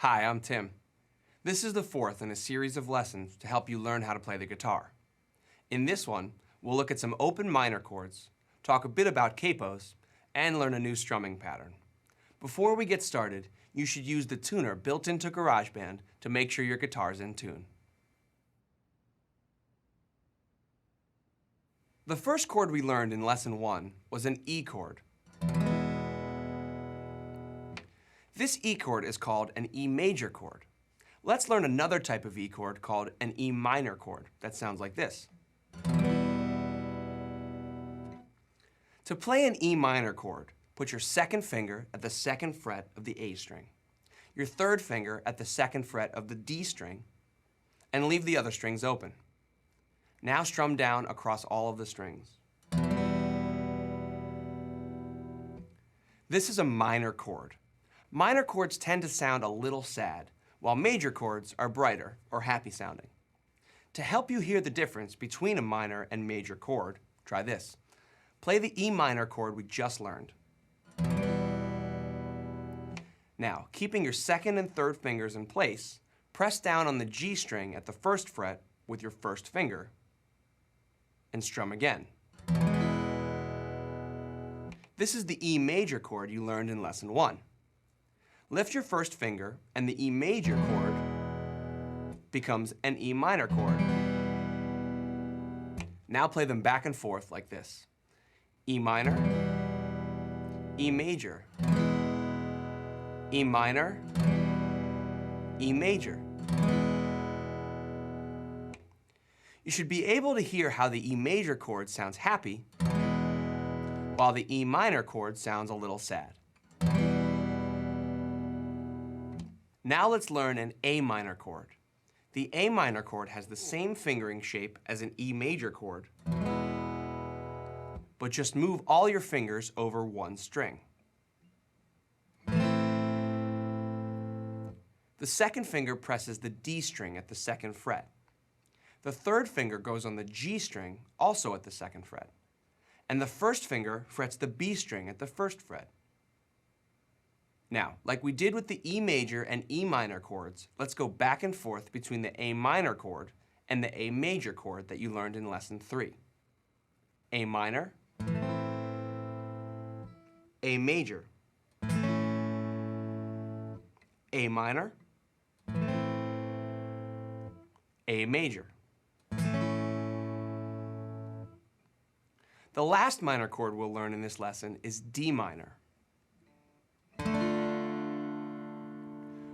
Hi, I'm Tim. This is the fourth in a series of lessons to help you learn how to play the guitar. In this one, we'll look at some open minor chords, talk a bit about capos, and learn a new strumming pattern. Before we get started, you should use the tuner built into GarageBand to make sure your guitar's in tune. The first chord we learned in Lesson 1 was an E chord. This E chord is called an E major chord. Let's learn another type of E chord called an E minor chord that sounds like this. To play an E minor chord, put your second finger at the second fret of the A string, your third finger at the second fret of the D string, and leave the other strings open. Now strum down across all of the strings. This is a minor chord. Minor chords tend to sound a little sad, while major chords are brighter or happy sounding. To help you hear the difference between a minor and major chord, try this. Play the E minor chord we just learned. Now, keeping your second and third fingers in place, press down on the G string at the first fret with your first finger and strum again. This is the E major chord you learned in Lesson 1. Lift your first finger, and the E major chord becomes an E minor chord. Now play them back and forth like this. E minor, E major, E minor, E major. You should be able to hear how the E major chord sounds happy, while the E minor chord sounds a little sad. Now let's learn an A minor chord. The A minor chord has the same fingering shape as an E major chord, but just move all your fingers over one string. The second finger presses the D string at the second fret. The third finger goes on the G string, also at the second fret. And the first finger frets the B string at the first fret. Now, like we did with the E major and E minor chords, let's go back and forth between the A minor chord and the A major chord that you learned in Lesson 3. A minor, A major, A minor, A major. The last minor chord we'll learn in this lesson is D minor.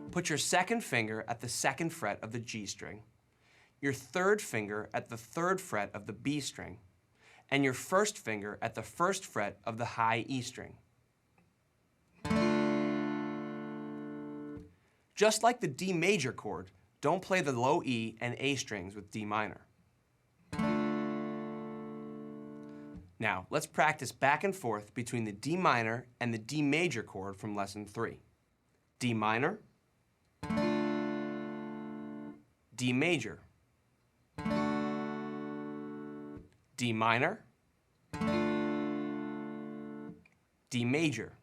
Put your second finger at the second fret of the G string, your third finger at the third fret of the B string, and your first finger at the first fret of the high E string. Just like the D major chord, don't play the low E and A strings with D minor. Now, let's practice back and forth between the D minor and the D major chord from Lesson 3. D minor, D major, D minor, D major.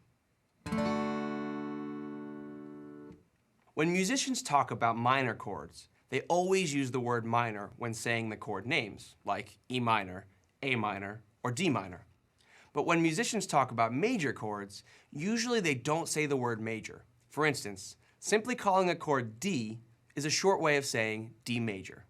When musicians talk about minor chords, they always use the word minor when saying the chord names, like E minor, A minor, or D minor. But when musicians talk about major chords, usually they don't say the word major. For instance, simply calling a chord D is a short way of saying D major.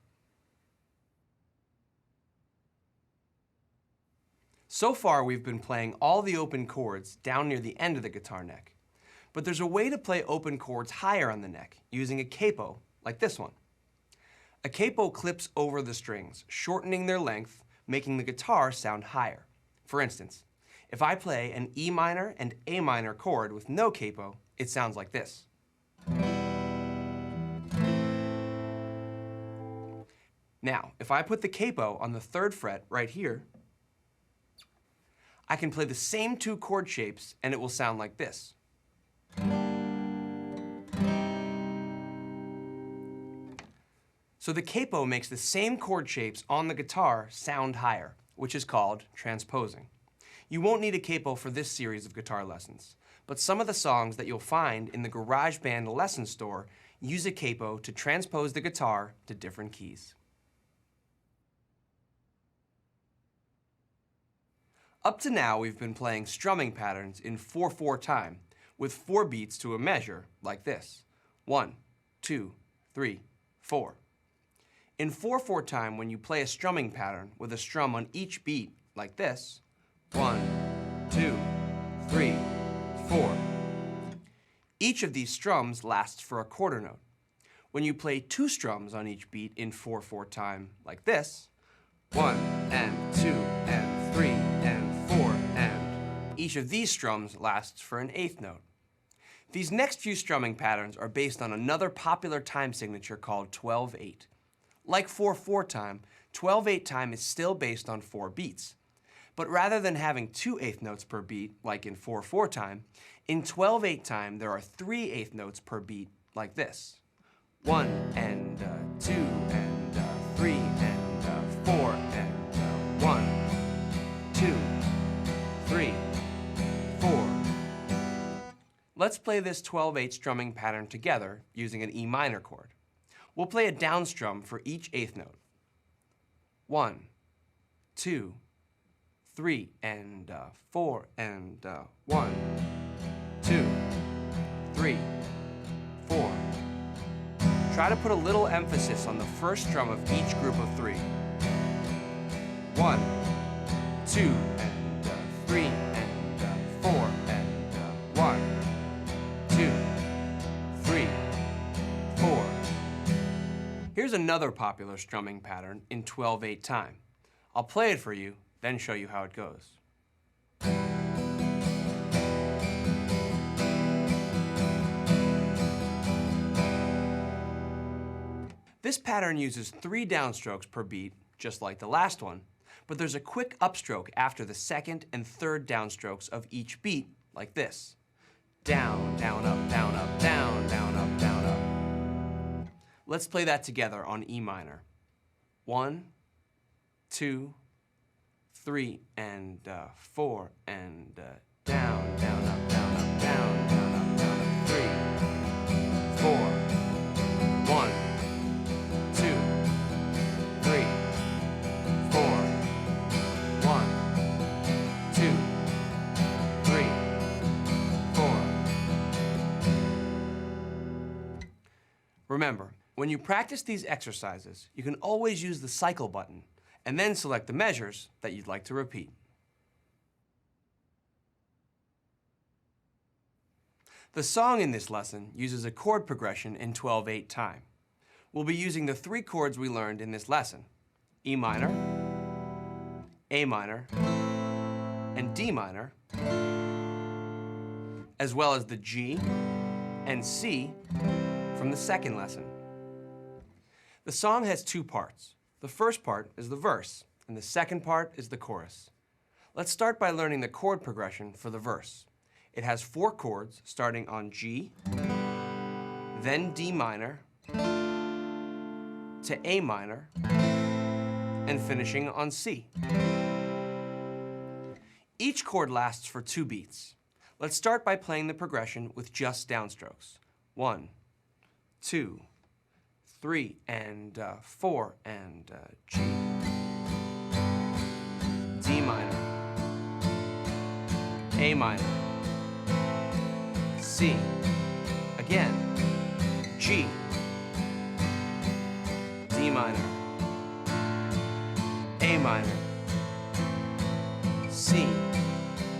So far, we've been playing all the open chords down near the end of the guitar neck. But there's a way to play open chords higher on the neck using a capo, like this one. A capo clips over the strings, shortening their length, making the guitar sound higher. For instance, if I play an E minor and A minor chord with no capo, it sounds like this. Now, if I put the capo on the third fret right here, I can play the same two chord shapes and it will sound like this. So the capo makes the same chord shapes on the guitar sound higher, which is called transposing. You won't need a capo for this series of guitar lessons, but some of the songs that you'll find in the GarageBand lesson store use a capo to transpose the guitar to different keys. Up to now, we've been playing strumming patterns in 4/4 time, with 4 beats to a measure, like this. 1, 2, 3, 4. In 4/4 time, when you play a strumming pattern with a strum on each beat, like this, 1, 2, 3, 4. Each of these strums lasts for a quarter note. When you play 2 strums on each beat in 4/4 time, like this, 1 and 2 and 3 and 4 and, each of these strums lasts for an 1/8 note. These next few strumming patterns are based on another popular time signature called 12/8. Like 4/4 time, 12/8 time is still based on 4 beats. But rather than having 2 1/8 notes per beat, like in 4/4 time, in 12/8 time there are 3 1/8 notes per beat, like this. 1 and 2 and 3 and 4 and 1, 2, 3, 4. Let's play this 12/8 strumming pattern together using an E minor chord. We'll play a down strum for each 1/8 note. 1, 2, 3 and 4 and 1, 2, 3, 4. Try to put a little emphasis on the first strum of each group of 3. 1, 2 and 3 and 4 and 1, 2, 3, 4. Here's another popular strumming pattern in 12/8 time. I'll play it for you, then show you how it goes. This pattern uses 3 downstrokes per beat, just like the last one, but there's a quick upstroke after the second and third downstrokes of each beat, like this. Down, down, up, down, up, down, down, up, down, up. Let's play that together on E minor. 1, 2, 3 and 4 and down, down, up, down, up, down, down, up, down, up, 3, 4, 1, 2, 3, 4, 1, 2, 3, 4. Remember, when you practice these exercises, you can always use the cycle button and then select the measures that you'd like to repeat. The song in this lesson uses a chord progression in 12/8 time. We'll be using the 3 chords we learned in this lesson: E minor, A minor, and D minor, as well as the G and C from the second lesson. The song has 2 parts. The first part is the verse, and the second part is the chorus. Let's start by learning the chord progression for the verse. It has 4 chords starting on G, then D minor, to A minor, and finishing on C. Each chord lasts for 2 beats. Let's start by playing the progression with just downstrokes. 1, 2, 3 and 4 and G, D minor, A minor, C, again, G, D minor, A minor, C,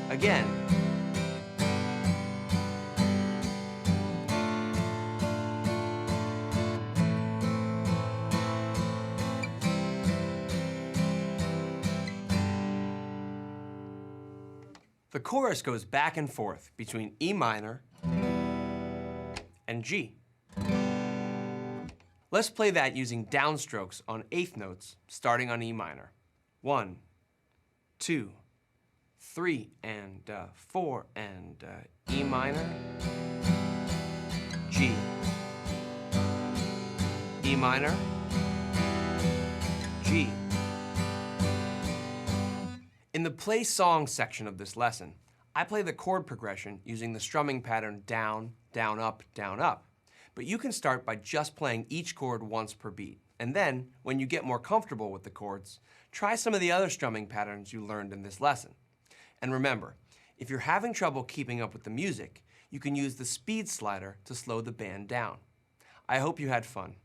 again. The chorus goes back and forth between E minor and G. Let's play that using downstrokes on 1/8 notes starting on E minor. 1, 2, 3 and 4 and E minor, G, E minor, G. In the play song section of this lesson, I play the chord progression using the strumming pattern down, down, up, down, up. But you can start by just playing each chord once per beat. And then, when you get more comfortable with the chords, try some of the other strumming patterns you learned in this lesson. And remember, if you're having trouble keeping up with the music, you can use the speed slider to slow the band down. I hope you had fun.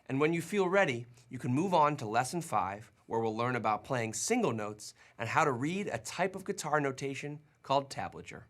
And when you feel ready, you can move on to Lesson 5, where we'll learn about playing single notes and how to read a type of guitar notation called tablature.